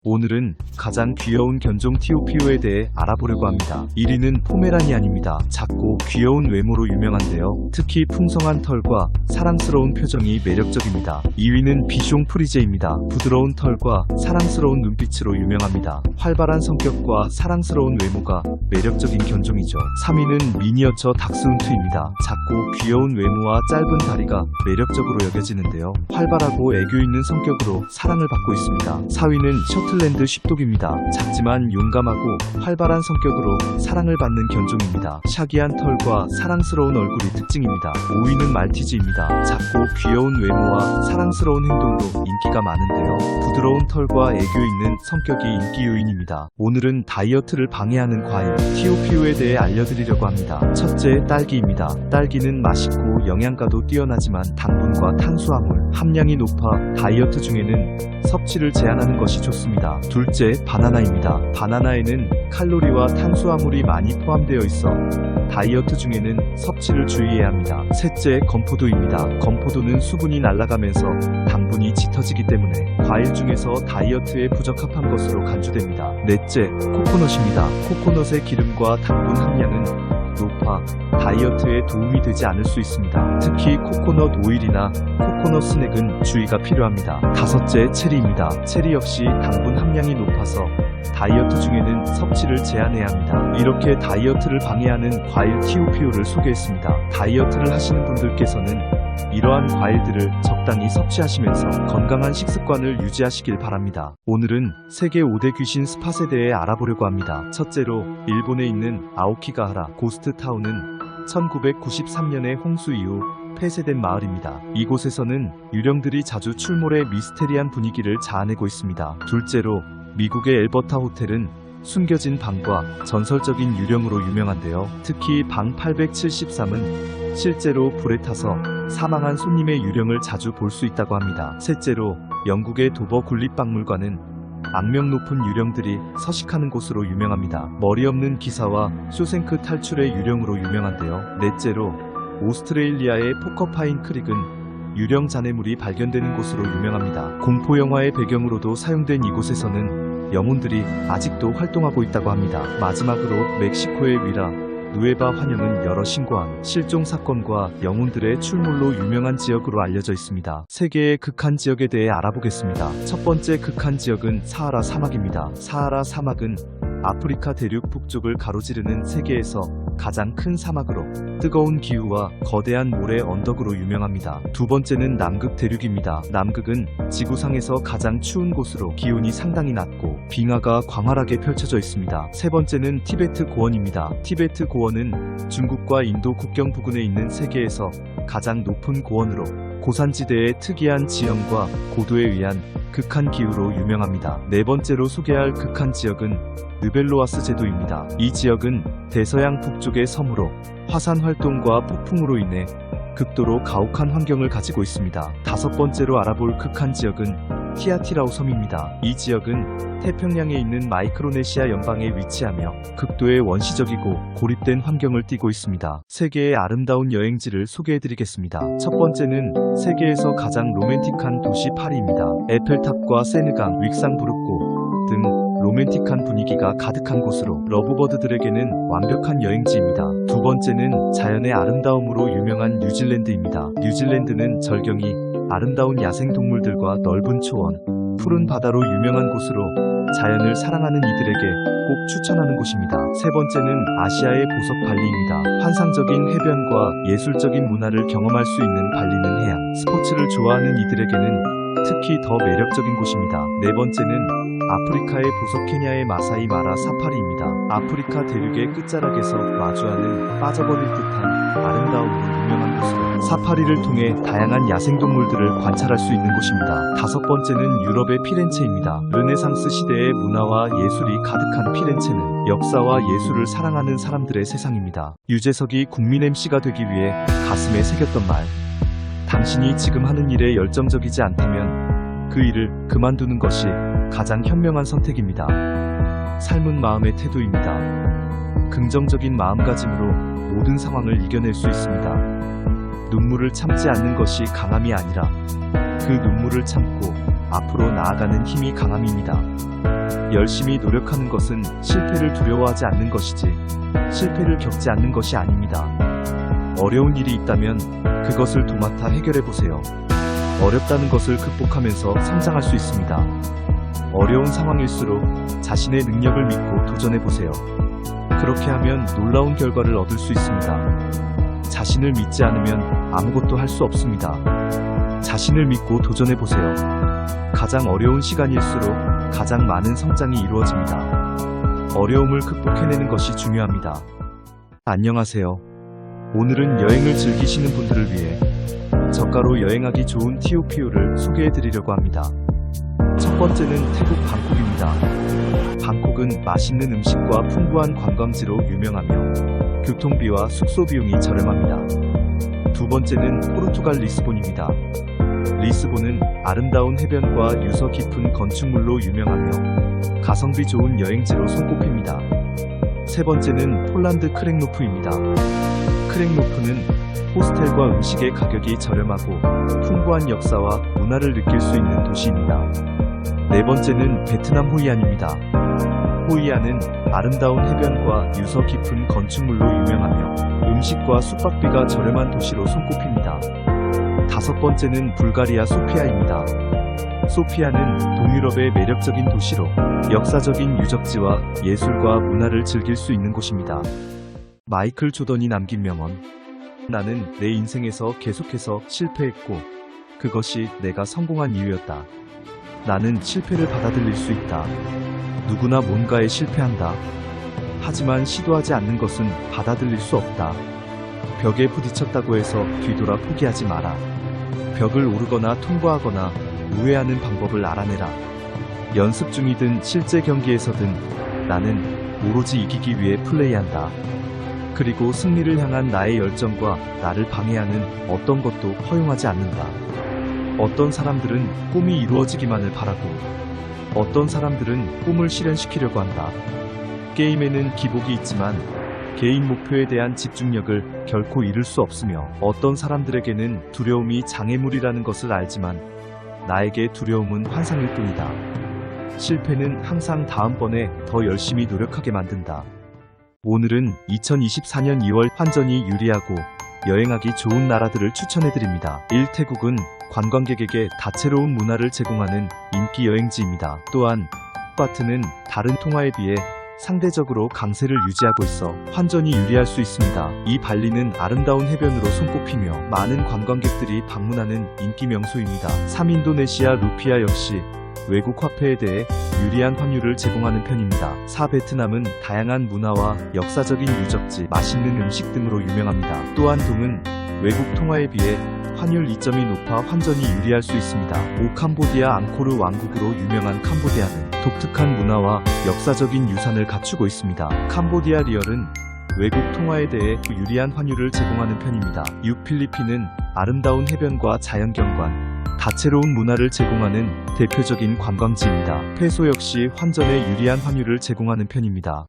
오늘은 가장 귀여운 견종 티오피오에 대해 알아보려고 합니다. 1위는 포메라니안입니다. 작고 귀여운 외모로 유명한데요. 특히 풍성한 털과 사랑스러운 표정이 매력적입니다. 2위는 비숑 프리제입니다. 부드러운 털과 사랑스러운 눈빛으로 유명합니다. 활발한 성격과 사랑스러운 외모가 매력적인 견종이죠. 3위는 미니어처 닥스훈트입니다. 작고 귀여운 외모와 짧은 다리가 매력적으로 여겨지는데요. 활발하고 애교 있는 성격으로 사랑을 받고 있습니다. 4위는 셔틀랜드 쉽독입니다. 작지만 용감하고 활발한 성격으로 사랑을 받는 견종입니다. 샤기한 털과 사랑스러운 얼굴이 특징입니다. 5위는 말티즈입니다. 작고 귀여운 외모와 사랑스러운 행동으로 인기가 많은데요. 부드러운 털과 애교 있는 성격이 인기 요인입니다. 오늘은 다이어트를 방해하는 과일 티오피오에 대해 알려드리려고 합니다. 첫째, 딸기입니다. 딸기는 맛있고 영양가도 뛰어나지만 당분과 탄수화물 함량이 높아 다이어트 중에는 섭취를 제한하는 것이 좋습니다. 둘째, 바나나입니다. 바나나에는 칼로리와 탄수화물이 많이 포함되어 있어 다이어트 중에는 섭취를 주의해야 합니다. 셋째, 건포도입니다. 건포도는 수분이 날아가면서 당분이 짙어지기 때문에 과일 중에서 다이어트에 부적합한 것으로 간주됩니다. 넷째, 코코넛입니다. 코코넛의 기름과 당분 함량은 높아 다이어트에 도움이 되지 않을 수 있습니다. 특히 코코넛 오일이나 코코넛 스낵은 주의가 필요합니다. 다섯째, 체리입니다. 체리 역시 당분 함량이 높아서 다이어트 중에는 섭취를 제한해야 합니다. 이렇게 다이어트를 방해하는 과일 티오피오를 소개했습니다. 다이어트를 하시는 분들께서는 이러한 과일들을 적당히 섭취하시면서 건강한 식습관을 유지하시길 바랍니다. 오늘은 세계 5대 귀신 스팟에 대해 알아보려고 합니다. 첫째로 일본에 있는 아오키가하라 고스트타운은 1993년의 홍수 이후 폐쇄된 마을입니다. 이곳에서는 유령들이 자주 출몰해 미스테리한 분위기를 자아내고 있습니다. 둘째로 미국의 엘버타 호텔은 숨겨진 방과 전설적인 유령으로 유명한데요. 특히 방 873은 실제로 불에 타서 사망한 손님의 유령을 자주 볼 수 있다고 합니다. 셋째로 영국의 도버 굴립박물관은 악명 높은 유령들이 서식하는 곳으로 유명합니다. 머리 없는 기사와 쇼생크 탈출의 유령으로 유명한데요. 넷째로 오스트레일리아의 포커파인 크릭은 유령 잔해물이 발견되는 곳으로 유명합니다. 공포영화의 배경으로도 사용된 이곳에서는 영혼들이 아직도 활동하고 있다고 합니다. 마지막으로 멕시코의 위라 누에바 환영은 여러 신고한 실종 사건과 영혼들의 출몰로 유명한 지역으로 알려져 있습니다. 세계의 극한 지역에 대해 알아보겠습니다. 첫 번째 극한 지역은 사하라 사막입니다. 사하라 사막은 아프리카 대륙 북쪽을 가로지르는 세계에서 가장 큰 사막으로 뜨거운 기후와 거대한 모래 언덕으로 유명합니다. 두 번째는 남극 대륙입니다. 남극은 지구상에서 가장 추운 곳으로 기온이 상당히 낮고 빙하가 광활하게 펼쳐져 있습니다. 세 번째는 티베트 고원입니다. 티베트 고원은 중국과 인도 국경 부근에 있는 세계에서 가장 높은 고원으로 고산지대의 특이한 지형과 고도에 의한 극한 기후로 유명합니다. 네 번째로 소개할 극한 지역은 느벨로아스 제도입니다. 이 지역은 대서양 북쪽의 섬으로 화산 활동과 폭풍으로 인해 극도로 가혹한 환경을 가지고 있습니다. 다섯 번째로 알아볼 극한 지역은 티아티라우 섬입니다. 이 지역은 태평양에 있는 마이크로네시아 연방에 위치하며 극도의 원시적이고 고립된 환경을 띠고 있습니다. 세계의 아름다운 여행지를 소개해드리겠습니다. 첫 번째는 세계에서 가장 로맨틱한 도시 파리입니다. 에펠탑과 세느강, 윅상부르크 등 로맨틱한 분위기가 가득한 곳으로 러브버드들에게는 완벽한 여행지입니다. 두 번째는 자연의 아름다움으로 유명한 뉴질랜드입니다. 뉴질랜드는 절경이 아름다운 야생동물들과 넓은 초원, 푸른 바다로 유명한 곳으로 자연을 사랑하는 이들에게 꼭 추천하는 곳입니다. 세 번째는 아시아의 보석 발리입니다. 환상적인 해변과 예술적인 문화를 경험할 수 있는 발리는 해양, 스포츠를 좋아하는 이들에게는 특히 더 매력적인 곳입니다. 네 번째는 아프리카의 보석 케냐의 마사이 마라 사파리입니다. 아프리카 대륙의 끝자락에서 마주하는 빠져버릴 듯한 아름다움으로 유명한 곳으로 사파리를 통해 다양한 야생동물들을 관찰할 수 있는 곳입니다. 다섯 번째는 유럽의 피렌체입니다. 르네상스 시대의 문화와 예술이 가득한 피렌체는 역사와 예술을 사랑하는 사람들의 세상입니다. 유재석이 국민 MC가 되기 위해 가슴에 새겼던 말, 당신이 지금 하는 일에 열정적이지 않다면 그 일을 그만두는 것이 가장 현명한 선택입니다. 삶은 마음의 태도입니다. 긍정적인 마음가짐으로 모든 상황을 이겨낼 수 있습니다. 눈물을 참지 않는 것이 강함이 아니라 그 눈물을 참고 앞으로 나아가는 힘이 강함입니다. 열심히 노력하는 것은 실패를 두려워하지 않는 것이지 실패를 겪지 않는 것이 아닙니다. 어려운 일이 있다면 그것을 도맡아 해결해보세요. 어렵다는 것을 극복하면서 성장할 수 있습니다. 어려운 상황일수록 자신의 능력을 믿고 도전해보세요. 그렇게 하면 놀라운 결과를 얻을 수 있습니다. 자신을 믿지 않으면 아무것도 할 수 없습니다. 자신을 믿고 도전해보세요. 가장 어려운 시간일수록 가장 많은 성장이 이루어집니다. 어려움을 극복해내는 것이 중요합니다. 안녕하세요. 오늘은 여행을 즐기시는 분들을 위해 저가로 여행하기 좋은 TOPO를 소개해드리려고 합니다. 첫 번째는 태국 방콕입니다. 방콕은 맛있는 음식과 풍부한 관광지로 유명하며 교통비와 숙소 비용이 저렴합니다. 두 번째는 포르투갈 리스본입니다. 리스본은 아름다운 해변과 유서 깊은 건축물로 유명하며 가성비 좋은 여행지로 손꼽힙니다. 세 번째는 폴란드 크랭노프입니다. 크랭노프는 호스텔과 음식의 가격이 저렴하고 풍부한 역사와 문화를 느낄 수 있는 도시입니다. 네 번째는 베트남 호이안입니다. 호이안은 아름다운 해변과 유서 깊은 건축물로 유명하며 음식과 숙박비가 저렴한 도시로 손꼽힙니다. 다섯 번째는 불가리아 소피아입니다. 소피아는 동유럽의 매력적인 도시로 역사적인 유적지와 예술과 문화를 즐길 수 있는 곳입니다. 마이클 조던이 남긴 명언. 나는 내 인생에서 계속해서 실패했고 그것이 내가 성공한 이유였다. 나는 실패를 받아들일 수 있다. 누구나 뭔가에 실패한다. 하지만 시도하지 않는 것은 받아들일 수 없다. 벽에 부딪혔다고 해서 뒤돌아 포기하지 마라. 벽을 오르거나 통과하거나 우회하는 방법을 알아내라. 연습 중이든 실제 경기에서든 나는 오로지 이기기 위해 플레이한다. 그리고 승리를 향한 나의 열정과 나를 방해하는 어떤 것도 허용하지 않는다. 어떤 사람들은 꿈이 이루어지기만을 바라고 어떤 사람들은 꿈을 실현시키려고 한다. 게임에는 기복이 있지만 개인 목표에 대한 집중력을 결코 잃을 수 없으며 어떤 사람들에게는 두려움이 장애물이라는 것을 알지만 나에게 두려움은 환상일 뿐이다. 실패는 항상 다음번에 더 열심히 노력하게 만든다. 오늘은 2024년 2월 환전이 유리하고 여행하기 좋은 나라들을 추천해드립니다. 1. 태국은 관광객에게 다채로운 문화를 제공하는 인기 여행지입니다. 또한 바트는 다른 통화에 비해 상대적으로 강세를 유지하고 있어 환전이 유리할 수 있습니다. 2. 발리는 아름다운 해변으로 손꼽히며 많은 관광객들이 방문하는 인기 명소입니다. 3. 인도네시아 루피아 역시 외국 화폐에 대해 유리한 환율을 제공하는 편입니다. 4. 베트남은 다양한 문화와 역사적인 유적지, 맛있는 음식 등으로 유명합니다. 또한 동은 외국 통화에 비해 환율 이점이 높아 환전이 유리할 수 있습니다. 5. 캄보디아 앙코르 왕국으로 유명한 캄보디아는 독특한 문화와 역사적인 유산을 갖추고 있습니다. 캄보디아 리얼은 외국 통화에 대해 유리한 환율을 제공하는 편입니다. 6. 필리핀은 아름다운 해변과 자연경관, 다채로운 문화를 제공하는 대표적인 관광지입니다. 페소 역시 환전에 유리한 환율을 제공하는 편입니다.